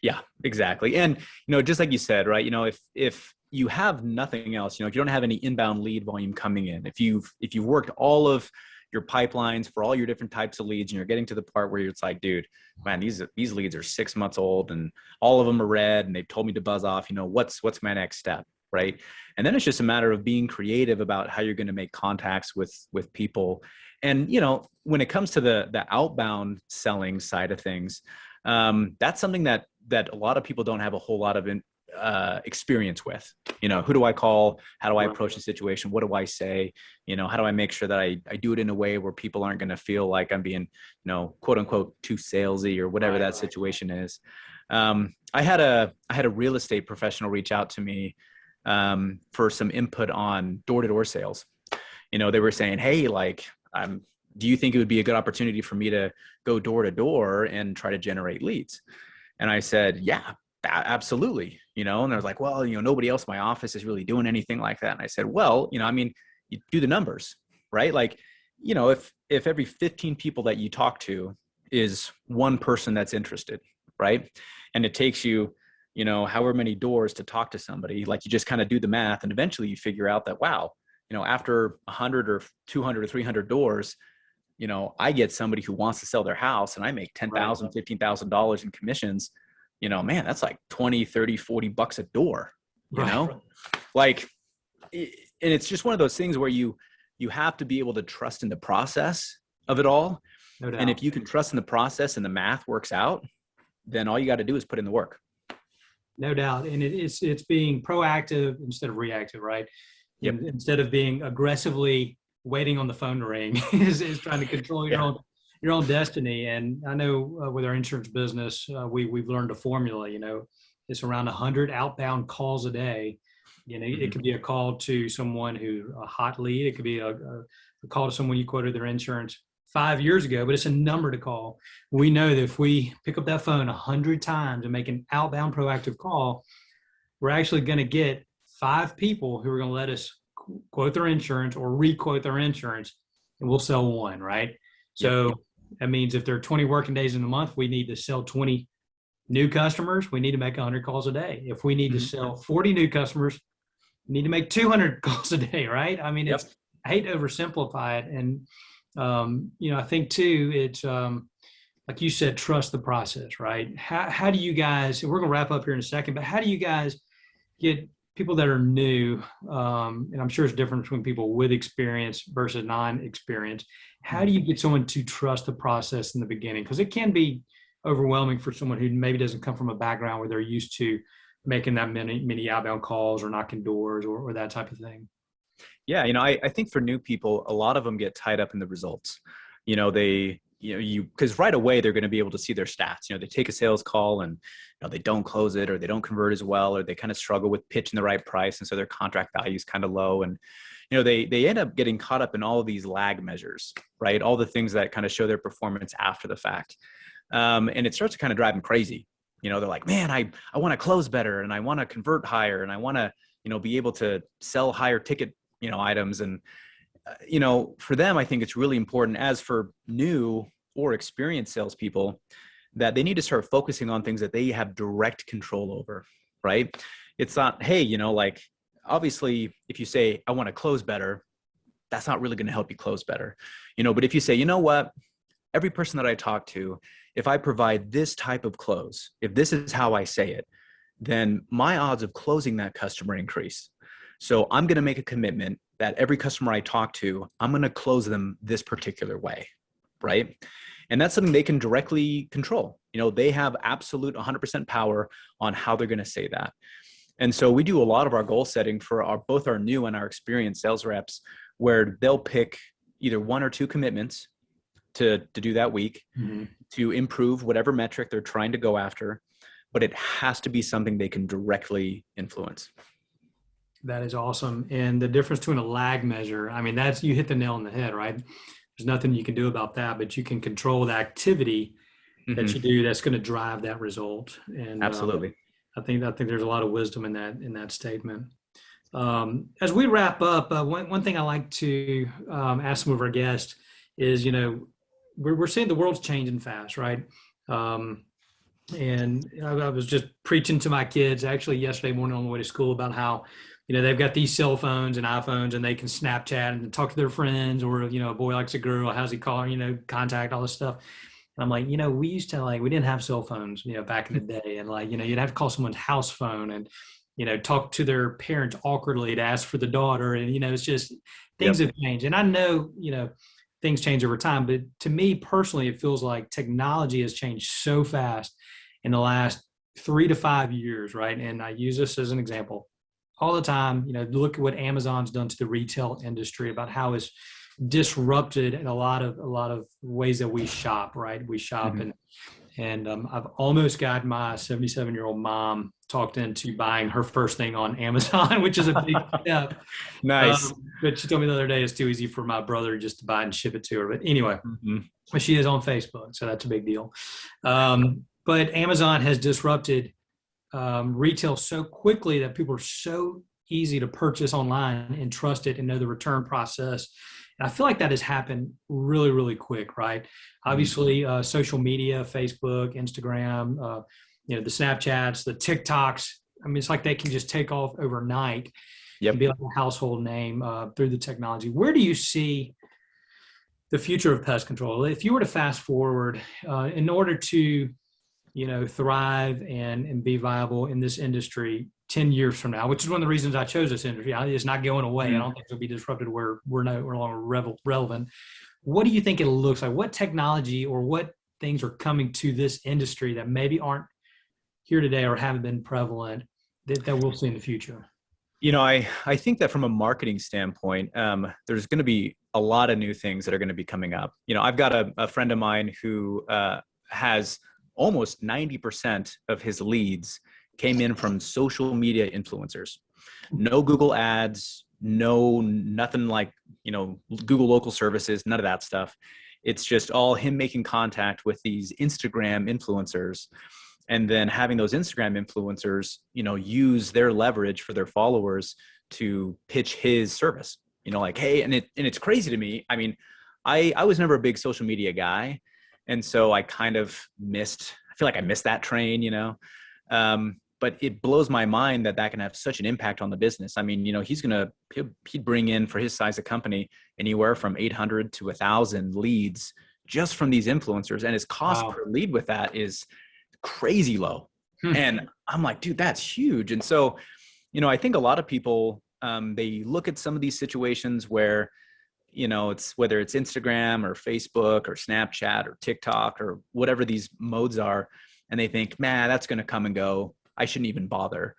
Yeah, exactly. And, just like you said, right, if you have nothing else, if you don't have any inbound lead volume coming in, if you've worked all of your pipelines for all your different types of leads, and you're getting to the part where it's like, dude, man, these leads are 6 months old and all of them are red and they've told me to buzz off, what's my next step, right? And then it's just a matter of being creative about how you're going to make contacts with people. And, when it comes to the outbound selling side of things, that's something that a lot of people don't have a whole lot of experience with. Who do I call? How do I approach the situation? What do I say? How do I make sure that I do it in a way where people aren't going to feel like I'm being, quote unquote, too salesy or whatever that situation is. I had a real estate professional reach out to me for some input on door-to-door sales. They were saying, hey, do you think it would be a good opportunity for me to go door to door and try to generate leads? And I said, yeah, absolutely. And they're like, well, nobody else in my office is really doing anything like that. And I said, well, you do the numbers, right? If every 15 people that you talk to is one person that's interested, right? And it takes you, however many doors to talk to somebody, you just kind of do the math, and eventually you figure out that, wow, after 100 or 200 or 300 doors, I get somebody who wants to sell their house and I make $10,000, $15,000 in commissions. Man, that's like 20, 30, 40 bucks a door, and it's just one of those things where you have to be able to trust in the process of it all. No doubt. And if you can trust in the process and the math works out, then all you got to do is put in the work. No doubt. And it's being proactive instead of reactive, right? Yep. Instead of being aggressively waiting on the phone to ring is trying to control your own destiny. And I know with our insurance business, we've learned a formula. It's around 100 outbound calls a day. It could be a call to someone a hot lead. It could be a call to someone you quoted their insurance 5 years ago, but it's a number to call. We know that if we pick up that phone 100 times and make an outbound proactive call, we're actually going to get 5 people who are going to let us quote their insurance or re-quote their insurance, and we'll sell 1, right? So that means if there are 20 working days in a month, we need to sell 20 new customers. We need to make 100 calls a day. If we need to sell 40 new customers, we need to make 200 calls a day, right? I hate to oversimplify it. And, I think too, it's like you said, trust the process, right? How do you guys, we're going to wrap up here in a second, but how do you guys get people that are new, and I'm sure it's different between people with experience versus non-experience. How do you get someone to trust the process in the beginning? Because it can be overwhelming for someone who maybe doesn't come from a background where they're used to making that many outbound calls or knocking doors or that type of thing. Yeah, I think for new people, a lot of them get tied up in the results. Because right away they're going to be able to see their stats. They take a sales call and they don't close it, or they don't convert as well, or they kind of struggle with pitching the right price, and so their contract value is kind of low. And they end up getting caught up in all of these lag measures, right? All the things that kind of show their performance after the fact, and it starts to kind of drive them crazy. They're like, man, I want to close better, and I want to convert higher, and I want to be able to sell higher ticket items. And for them, I think it's really important, as for new or experienced salespeople, that they need to start focusing on things that they have direct control over, right? It's not, hey, obviously, if you say, I want to close better, that's not really going to help you close better, but if you say, what, every person that I talk to, if I provide this type of close, if this is how I say it, then my odds of closing that customer increase. So I'm going to make a commitment that every customer I talk to, I'm going to close them this particular way, right? And that's something they can directly control. They have absolute 100% power on how they're going to say that. And so we do a lot of our goal setting for both our new and our experienced sales reps, where they'll pick either 1 or 2 commitments to do that week, to improve whatever metric they're trying to go after, but it has to be something they can directly influence. That is awesome. And the difference between a lag measure, you hit the nail on the head, right? There's nothing you can do about that, but you can control the activity that you do that's going to drive that result. And absolutely. I think there's a lot of wisdom in that statement. As we wrap up, one thing I like to ask some of our guests is, we're seeing the world's changing fast, right? And I was just preaching to my kids actually yesterday morning on the way to school about how they've got these cell phones and iPhones and they can Snapchat and talk to their friends, or, a boy likes a girl, how's he calling, contact, all this stuff. And I'm like, we used to, we didn't have cell phones, back in the day. And you'd have to call someone's house phone and, talk to their parents awkwardly to ask for the daughter. And, it's just things have changed. And I know, things change over time, but to me personally, it feels like technology has changed so fast in the last 3 to 5 years. Right. And I use this as an example all the time. Look at what Amazon's done to the retail industry, about how it's disrupted in a lot of ways that we shop. Right. We shop and I've almost got my 77-year-old mom talked into buying her first thing on Amazon, which is a big step. Nice. But she told me the other day it's too easy for my brother just to buy and ship it to her. But anyway, but she is on Facebook, so that's a big deal. But Amazon has disrupted retail so quickly that people are so easy to purchase online and trust it and know the return process. And I feel like that has happened really, really quick, right? Obviously, social media, Facebook, Instagram, the Snapchats, the TikToks. I mean, it's like they can just take off overnight and be like a household name through the technology. Where do you see the future of pest control? If you were to fast forward, in order to, thrive and be viable in this industry 10 years from now, which is one of the reasons I chose this industry. It's not going away. I don't think it'll be disrupted where we're no longer relevant. What do you think it looks like? What technology or what things are coming to this industry that maybe aren't here today or haven't been prevalent that we'll see in the future? I think that from a marketing standpoint, there's going to be a lot of new things that are going to be coming up. I've got a friend of mine who has almost 90% of his leads came in from social media influencers. No Google ads, nothing like, Google local services, none of that stuff. It's just all him making contact with these Instagram influencers, and then having those Instagram influencers, use their leverage for their followers to pitch his service, like, hey, and it's crazy to me. I mean, I was never a big social media guy. And so I kind of I feel like I missed that train, but it blows my mind that can have such an impact on the business. I mean, he'd bring in, for his size of company, anywhere from 800 to 1,000 leads just from these influencers. And his cost per lead with that is crazy low. And I'm like, dude, that's huge. And so, I think a lot of people, they look at some of these situations where, it's whether it's Instagram or Facebook or Snapchat or TikTok or whatever these modes are, and they think, man, that's going to come and go. I shouldn't even bother.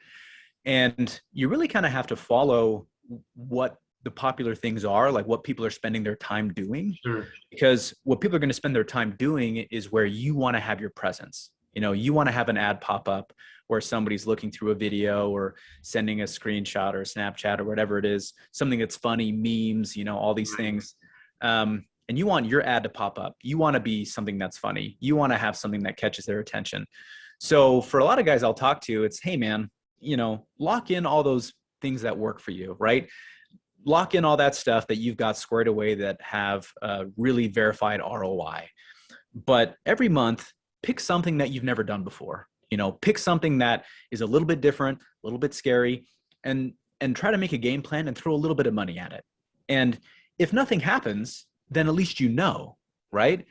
And you really kind of have to follow what the popular things are, like what people are spending their time doing. Sure. Because what people are going to spend their time doing is where you want to have your presence. You want to have an ad pop up where somebody's looking through a video or sending a screenshot or a Snapchat or whatever it is, something that's funny, memes, all these things. And you want your ad to pop up. You want to be something that's funny. You want to have something that catches their attention. So for a lot of guys I'll talk to, it's, hey man, lock in all those things that work for you, right? Lock in all that stuff that you've got squared away that have really verified ROI. But every month, pick something that you've never done before. Pick something that is a little bit different, a little bit scary, and try to make a game plan and throw a little bit of money at it. And if nothing happens, then at least right?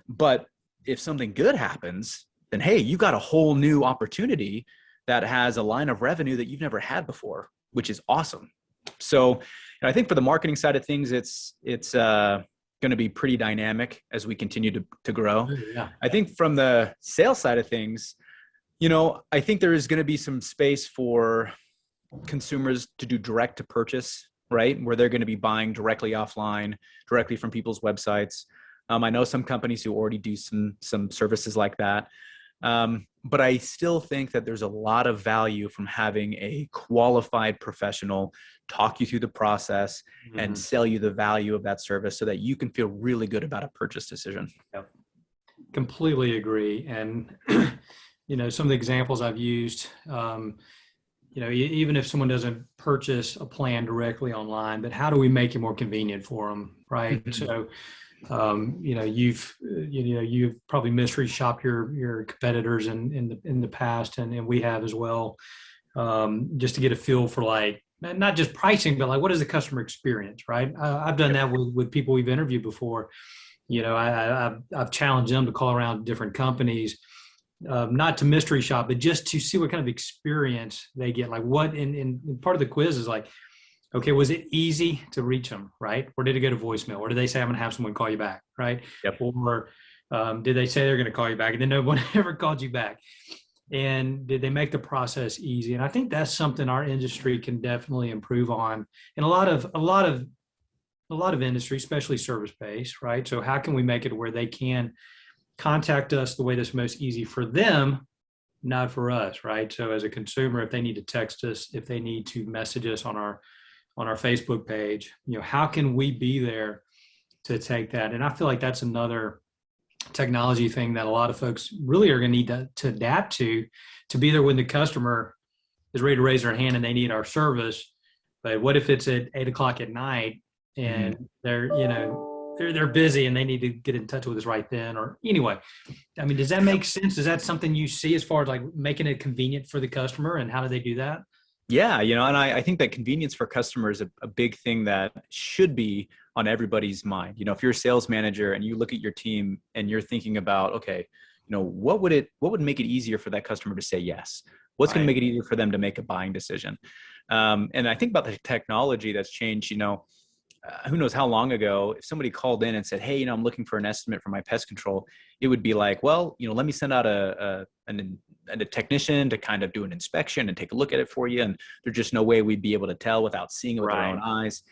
But if something good happens, then hey, you got a whole new opportunity that has a line of revenue that you've never had before, which is awesome. So I think for the marketing side of things, it's going to be pretty dynamic as we continue to grow. Yeah. I think from the sales side of things, I think there is going to be some space for consumers to do direct to purchase, right? Where they're going to be buying directly offline, directly from people's websites. I know some companies who already do some services like that. But I still think that there's a lot of value from having a qualified professional talk you through the process and sell you the value of that service so that you can feel really good about a purchase decision. Yep. Completely agree. And, some of the examples I've used, even if someone doesn't purchase a plan directly online, but how do we make it more convenient for them, right? So, you've probably mystery shopped your competitors in the past, and we have as well, just to get a feel for like, not just pricing, but like what is the customer experience, right? I've done that with people we've interviewed before. I've challenged them to call around different companies, not to mystery shop, but just to see what kind of experience they get. Like what, and part of the quiz is like, okay, was it easy to reach them, right? Or did it go to voicemail? Or did they say, I'm going to have someone call you back, right? Yep. Or did they say they're going to call you back and then no one ever called you back? And did they make the process easy? And I think that's something our industry can definitely improve on. And a lot of industry, especially service-based, right? So how can we make it where they can contact us the way that's most easy for them, not for us, right? So as a consumer, if they need to text us, if they need to message us on our Facebook page, how can we be there to take that? And I feel like that's another technology thing that a lot of folks really are going to need to adapt to be there when the customer is ready to raise their hand and they need our service. But what if it's at 8:00 at night and they're busy and they need to get in touch with us right then? Or anyway, I mean, does that make sense? Is that something you see as far as like making it convenient for the customer, and how do they do that? Yeah, and I think that convenience for customers is a big thing that should be on everybody's mind. If you're a sales manager and you look at your team and you're thinking about, okay, what would make it easier for that customer to say yes? What's going to make it easier for them to make a buying decision? And I think about the technology that's changed. Who knows how long ago, if somebody called in and said, hey, I'm looking for an estimate for my pest control, it would be like, well, let me send out a technician to kind of do an inspection and take a look at it for you. And there's just no way we'd be able to tell without seeing it with our own eyes.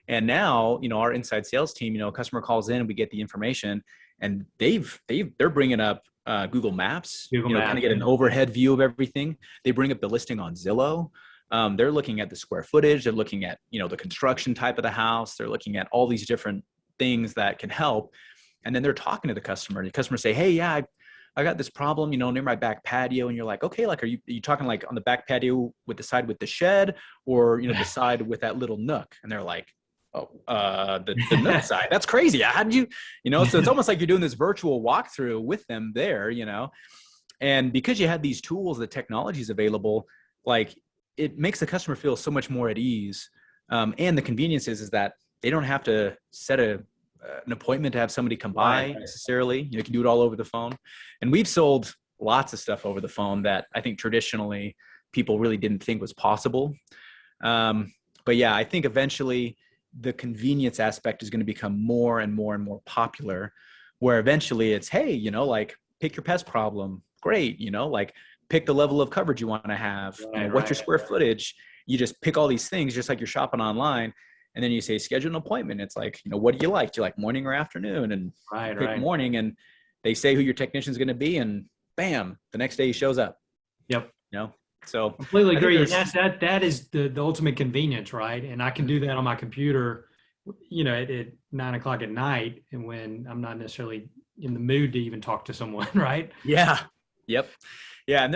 And now, our inside sales team, a customer calls in and we get the information, and they're bringing up Google Maps, kind of get an overhead view of everything. They bring up the listing on Zillow. They're looking at the square footage. They're looking at, the construction type of the house. They're looking at all these different things that can help. And then they're talking to the customer, and the customer say, hey, yeah, I got this problem, near my back patio. And you're like, okay, like, are you talking like on the back patio with the side with the shed, or, the side with that little nook? And they're like, oh, the nook side. That's crazy. How did you, so it's almost like you're doing this virtual walkthrough with them there, and because you have these tools, the technology is available, like, it makes the customer feel so much more at ease. And the convenience is that they don't have to set an appointment to have somebody come by necessarily. You can do it all over the phone. And we've sold lots of stuff over the phone that I think traditionally people really didn't think was possible. But yeah, I think eventually the convenience aspect is going to become more and more and more popular, where eventually it's, hey, like, pick your pest problem. Great. Like, pick the level of coverage you want to have, what's your square footage. You just pick all these things, just like you're shopping online. And then you say, schedule an appointment. It's like, what do you like? Do you like morning or afternoon? And pick morning, and they say who your technician is going to be, and bam, the next day he shows up. Yep. So completely agree. That is the ultimate convenience, right? And I can do that on my computer, at 9:00 at night, and when I'm not necessarily in the mood to even talk to someone, right? Yeah. Yep. Yeah. And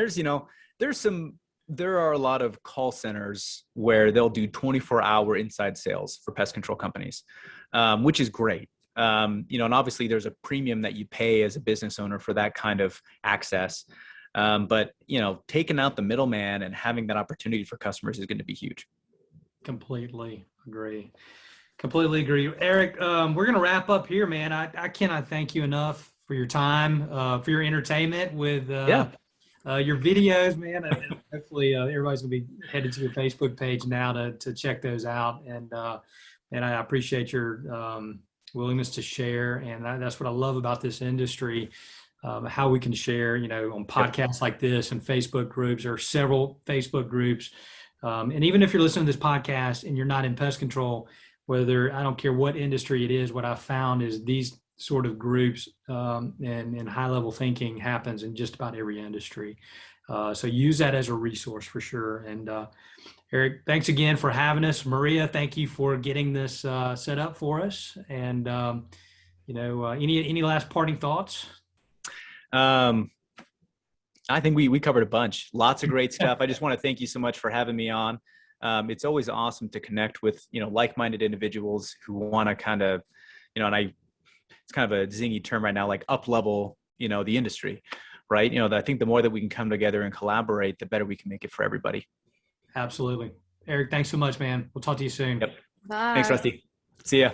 there are a lot of call centers where they'll do 24-hour inside sales for pest control companies, which is great. And obviously there's a premium that you pay as a business owner for that kind of access. But taking out the middleman and having that opportunity for customers is going to be huge. Completely agree. Eric, we're going to wrap up here, man. I cannot thank you enough for your time, for your entertainment with your videos, man. And hopefully everybody's going to be headed to your Facebook page now to check those out. And I appreciate your willingness to share. And that's what I love about this industry, how we can share, on podcasts like this and Facebook groups. There are several Facebook groups. And even if you're listening to this podcast and you're not in pest control, I don't care what industry it is, what I've found is these sort of groups and high level thinking happens in just about every industry. So use that as a resource for sure. And Eric, thanks again for having us. Maria, thank you for getting this set up for us. And any last parting thoughts? I think we covered a bunch, lots of great stuff. I just want to thank you so much for having me on. It's always awesome to connect with, like-minded individuals who want to kind of, it's kind of a zingy term right now, like up-level, the industry, right? I think the more that we can come together and collaborate, the better we can make it for everybody. Absolutely. Eric, thanks so much, man. We'll talk to you soon. Yep. Bye. Thanks, Rusty. See ya.